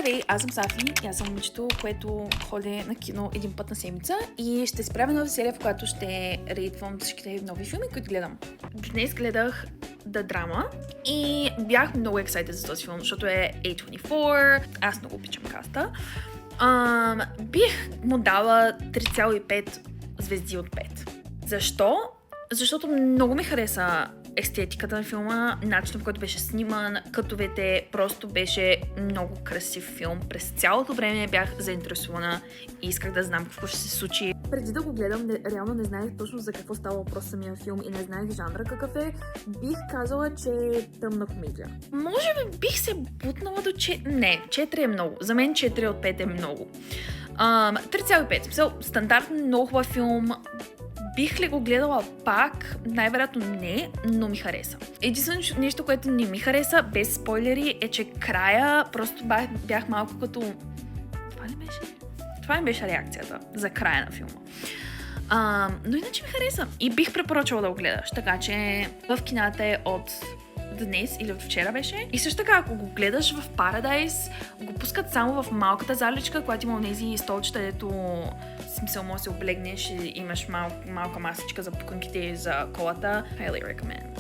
Здравей, аз съм Сафи и аз съм момичето, което ходи на кино един път на седмица и ще се правя нова серия, в която ще рейтвам всичките нови филми, които гледам. Днес гледах The Drama и бях много excited за този филм, защото е A24, аз много обичам каста. Бих му дала 3,5 звезди от 5. Защо? Защото много ми хареса естетиката на филма, начинът, по който беше сниман, кътовете, просто беше много красив филм. През цялото време бях заинтересувана и исках да знам какво ще се случи. Преди да го гледам, реално не знаех точно за какво става въпрос самия филм и не знаех жанра какъв е. Бих казала, че е тъмна комедия. Може би бих се бутнала до 4... Не, 4 е много. За мен 4 от 5 е много. 3,5. Стандартен, много хубав филм. Бих ли го гледала пак? Най-вероятно не, но ми хареса. Единственото нещо, което не ми хареса, без спойлери, е, че края просто бях малко като... Това ли беше? Това ми беше реакцията за края на филма. Но иначе ми хареса и бих препоръчала да го гледаш. Така че в кината е от днес или от вчера беше. И също така, ако го гледаш в Paradise, го пускат само в малката заличка, която има онези столчета, дето смисъл може да се облегнеш и имаш малка масичка за пуканките и за колата. Highly recommend.